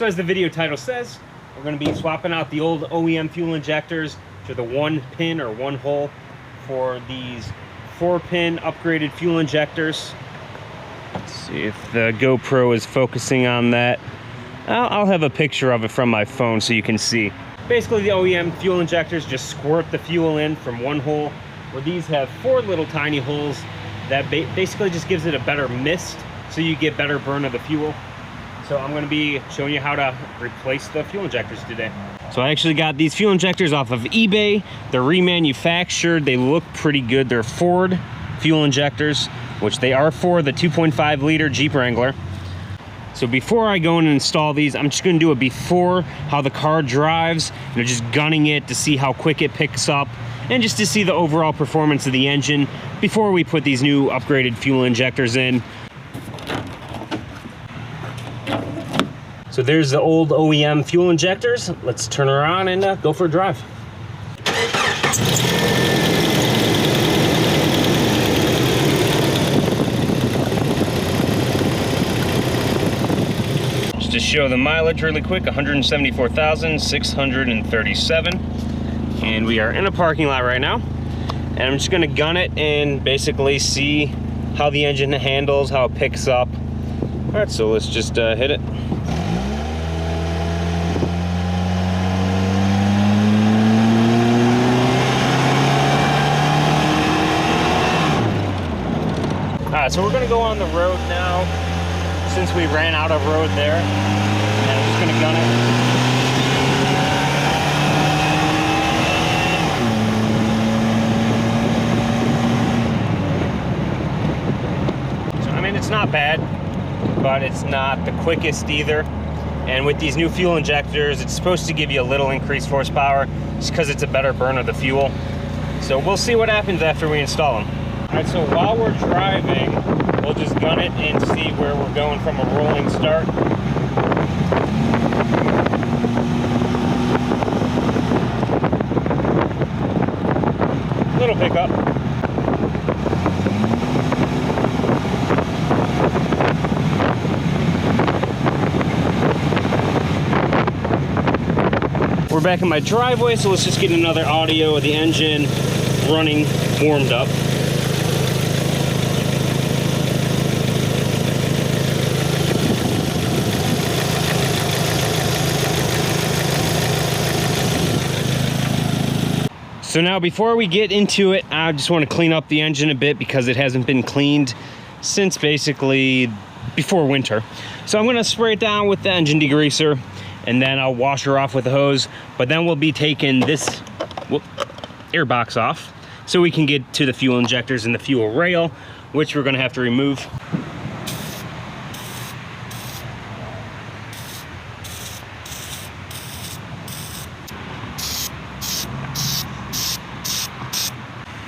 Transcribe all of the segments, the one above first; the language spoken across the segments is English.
So as the video title says, we're going to be swapping out the old OEM fuel injectors to the 1-pin or 1-hole for these 4-pin upgraded fuel injectors. Let's see if the GoPro is focusing on that. I'll have a picture of it from my phone so you can see. Basically, the OEM fuel injectors just squirt the fuel in from one hole, where these have 4 little tiny holes that basically just gives it a better mist, so you get better burn of the fuel. So I'm going to be showing you how to replace the fuel injectors today. So I actually got these fuel injectors off of eBay. They're remanufactured. They look pretty good. They're Ford fuel injectors, which they are for the 2.5 liter Jeep Wrangler. So before I go in and install these, I'm just going to do a before, how the car drives, and just gunning it to see how quick it picks up, and just to see the overall performance of the engine before we put these new upgraded fuel injectors in. So there's the old OEM fuel injectors. Let's turn around and go for a drive. Just to show the mileage really quick, 174,637. And we are in a parking lot right now. And I'm just gonna gun it and basically see how the engine handles, how it picks up. All right, so let's just hit it. So we're going to go on the road now, since we ran out of road there, and I'm just going to gun it. So, I mean, it's not bad, but it's not the quickest either. And with these new fuel injectors, it's supposed to give you a little increased horsepower, just because it's a better burn of the fuel. So we'll see what happens after we install them. All right, so while we're driving, we'll just gun it and see where we're going from a rolling start. Little pickup. We're back in my driveway, so let's just get another audio of the engine running, warmed up. So now before we get into it, I just want to clean up the engine a bit because it hasn't been cleaned since basically before winter. So I'm going to spray it down with the engine degreaser, and then I'll wash her off with the hose. But then we'll be taking this air box off so we can get to the fuel injectors and the fuel rail, which we're going to have to remove.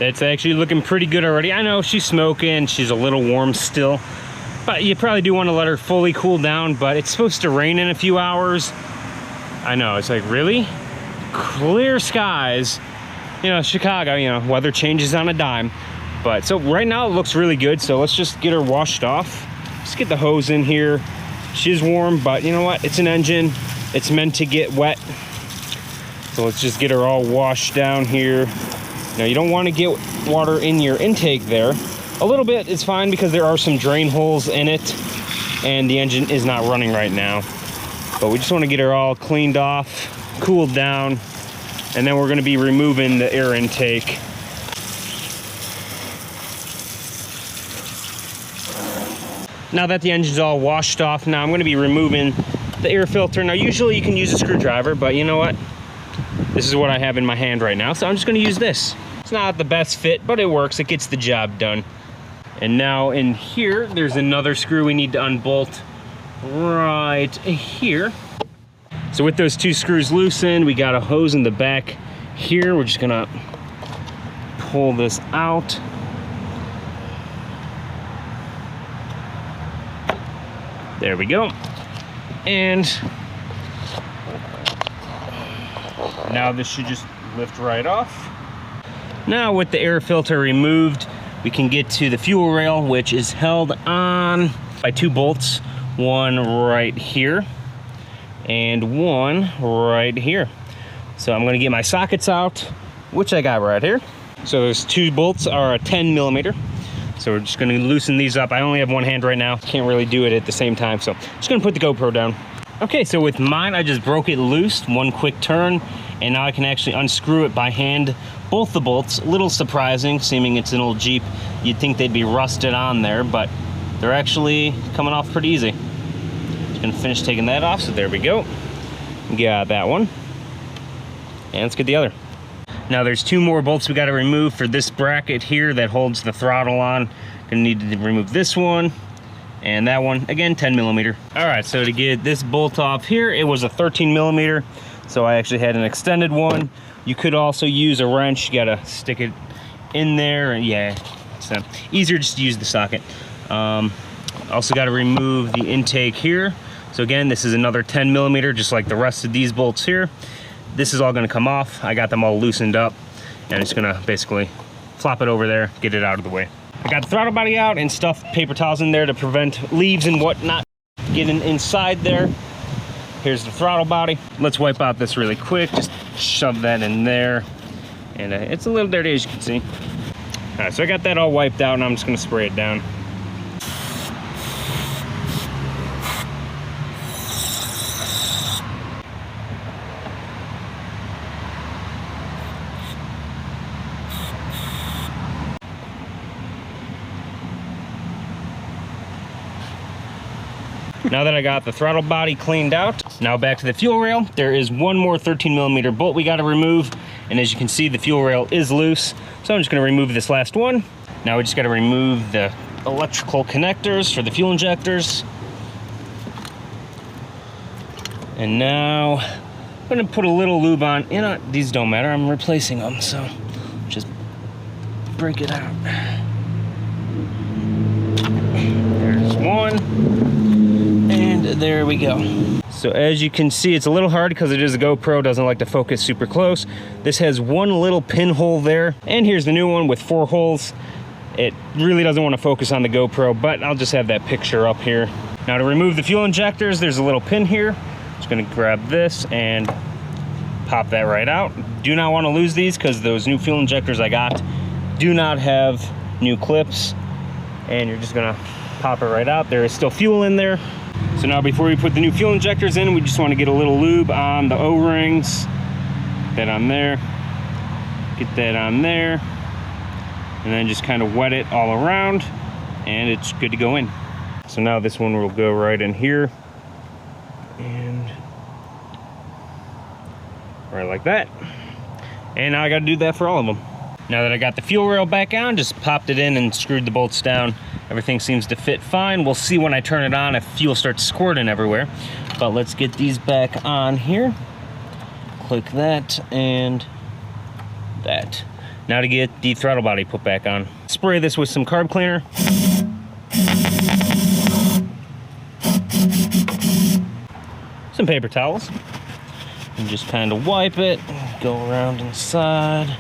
It's actually looking pretty good already. I know she's smoking, she's a little warm still, but you probably do want to let her fully cool down, but it's supposed to rain in a few hours. I know, it's like, really? Clear skies. You know, Chicago, you know, weather changes on a dime. But so right now it looks really good, so let's just get her washed off. Just get the hose in here. She's warm, but you know what? It's an engine. It's meant to get wet. So let's just get her all washed down here. Now, you don't want to get water in your intake there. A little bit is fine because there are some drain holes in it, and the engine is not running right now. But we just want to get her all cleaned off, cooled down, and then we're going to be removing the air intake. Now that the engine's all washed off, now I'm going to be removing the air filter. Now, usually you can use a screwdriver, but you know what? This is what I have in my hand right now, so I'm just going to use this. It's not the best fit, but it works. It gets the job done. And now in here, there's another screw we need to unbolt right here. So with those 2 screws loosened, we got a hose in the back here. We're just going to pull this out. There we go. And now this should just lift right off. Now with the air filter removed, we can get to the fuel rail, which is held on by 2 bolts. One right here, and one right here. So I'm gonna get my sockets out, which I got right here. So those two bolts are a 10 millimeter. So we're just gonna loosen these up. I only have one hand right now. Can't really do it at the same time. So just gonna put the GoPro down. Okay, so with mine, I just broke it loose, one quick turn, and now I can actually unscrew it by hand. Both the bolts, a little surprising, seeming it's an old Jeep. You'd think they'd be rusted on there, but they're actually coming off pretty easy. Just gonna finish taking that off, so there we go. Got that one. And let's get the other. Now there's two more bolts we gotta remove for this bracket here that holds the throttle on. Gonna need to remove this one and that one, again, 10 millimeter. All right, so to get this bolt off here, it was a 13 millimeter, so I actually had an extended one. You could also use a wrench. You gotta stick it in there, and yeah, it's easier just to use the socket. Also gotta remove the intake here. So again, this is another 10 millimeter, just like the rest of these bolts here. This is all gonna come off. I got them all loosened up, and I'm just gonna basically flop it over there, get it out of the way. I got the throttle body out and stuffed paper towels in there to prevent leaves and whatnot getting inside there. Here's the throttle body. Let's wipe out this really quick. Just shove that in there. And it's a little dirty, as you can see. All right, so I got that all wiped out, and I'm just gonna spray it down. Now that I got the throttle body cleaned out, now back to the fuel rail. There is one more 13 millimeter bolt we gotta remove. And as you can see, the fuel rail is loose. So I'm just gonna remove this last one. Now we just gotta remove the electrical connectors for the fuel injectors. And now I'm gonna put a little lube on. You know, these don't matter, I'm replacing them. So just break it out. There's one. And there we go. So as you can see, it's a little hard because it is a GoPro, doesn't like to focus super close. This has one little pinhole there. And here's the new one with 4 holes. It really doesn't want to focus on the GoPro, but I'll just have that picture up here. Now to remove the fuel injectors, there's a little pin here. Just gonna grab this and pop that right out. Do not want to lose these because those new fuel injectors I got do not have new clips. And you're just gonna pop it right out. There is still fuel in there. So now before we put the new fuel injectors in, we just want to get a little lube on the O-rings. That on there. Get that on there. And then just kind of wet it all around. And it's good to go in. So now this one will go right in here. And right like that. And now I got to do that for all of them. Now that I got the fuel rail back on, just popped it in and screwed the bolts down. Everything seems to fit fine. We'll see when I turn it on if fuel starts squirting everywhere. But let's get these back on here. Click that and that. Now to get the throttle body put back on. Spray this with some carb cleaner. Some paper towels. And just kind of wipe it. Go around inside.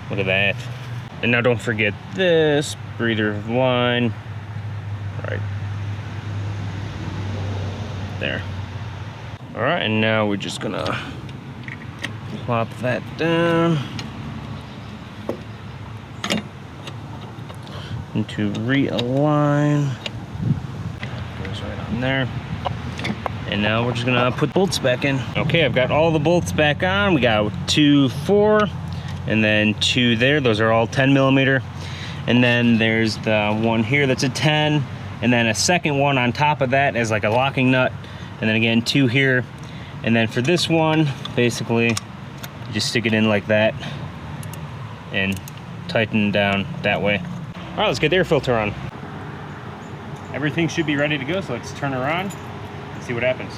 Look at that. And now don't forget this breather line. Right there. All right, and now we're just gonna plop that down. And to realign. Goes right on there. And now we're just gonna put bolts back in. Okay, I've got all the bolts back on. We got 2, 4. And then 2 there, those are all 10 millimeter. And then there's the one here that's a 10. And then a second one on top of that is like a locking nut. And then again, 2 here. And then for this one, basically, you just stick it in like that and tighten down that way. All right, let's get the air filter on. Everything should be ready to go, so let's turn her on and see what happens.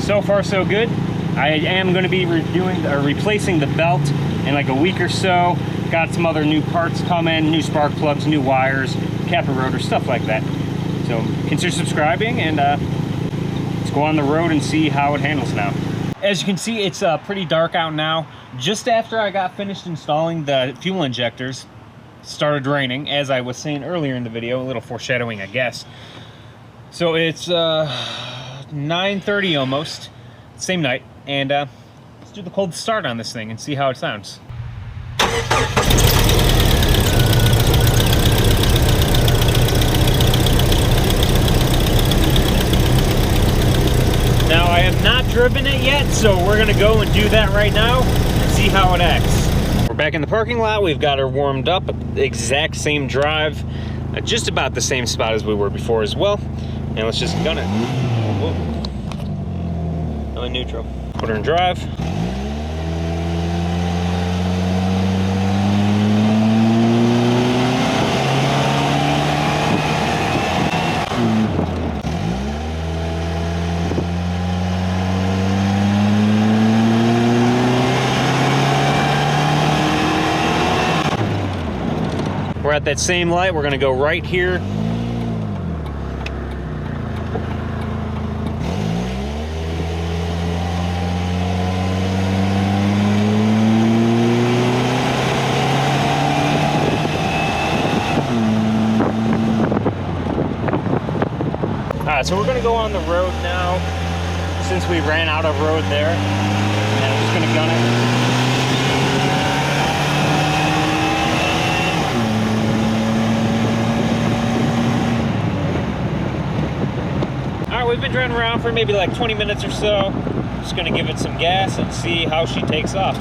So far so good. I am going to be replacing the belt in like a week or so. Got some other new parts coming, new spark plugs, new wires, capper rotor, stuff like that. So consider subscribing, and let's go on the road and see how it handles now. As you can see, it's pretty dark out now. Just after I got finished installing the fuel injectors, it started raining, as I was saying earlier in the video, a little foreshadowing, I guess. So it's 9:30 almost, same night, and let's do the cold start on this thing and see how it sounds. Now, I have not driven it yet, so we're gonna go and do that right now and see how it acts. We're back in the parking lot. We've got her warmed up, the exact same drive, just about the same spot as we were before as well. And let's just gun it. Whoa. I'm in neutral. Put her in drive. We're at that same light. We're gonna go right here. Alright, so we're gonna go on the road now, since we ran out of road there. And I'm just gonna gun it. We've been driving around for maybe like 20 minutes or so. Just gonna give it some gas and see how she takes off.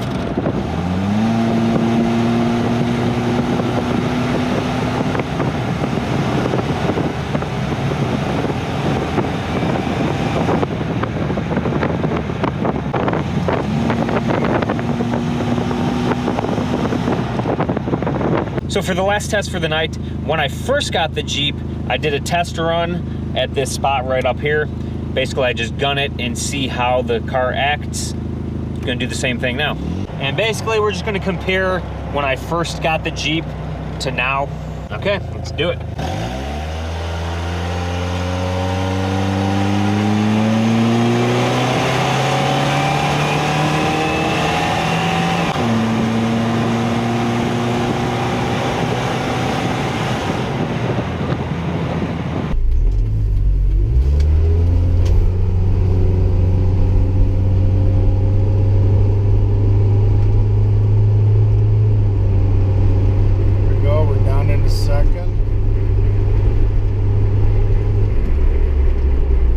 So for the last test for the night, when I first got the Jeep, I did a test run at this spot right up here. Basically, I just gun it and see how the car acts. I'm gonna do the same thing now. And basically, we're just gonna compare when I first got the Jeep to now. Okay, let's do it.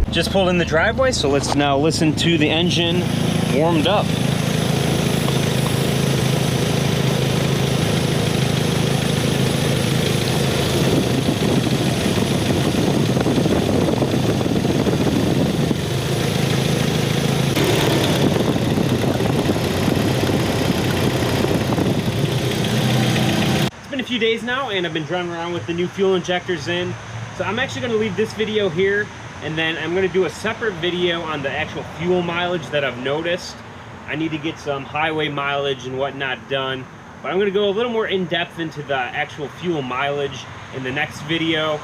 Just pulled in the driveway, so let's now listen to the engine warmed up. It's been a few days now, and I've been driving around with the new fuel injectors in. So I'm actually going to leave this video here, and then I'm going to do a separate video on the actual fuel mileage that I've noticed. I need to get some highway mileage and whatnot done, but I'm going to go a little more in depth into the actual fuel mileage in the next video.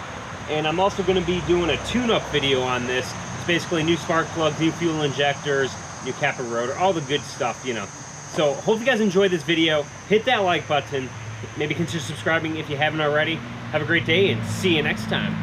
And I'm also going to be doing a tune-up video on this. It's basically new spark plugs, new fuel injectors, new cap and rotor, all the good stuff, you know. So hope you guys enjoyed this video. Hit that like button. Maybe consider subscribing if you haven't already. Have a great day and see you next time.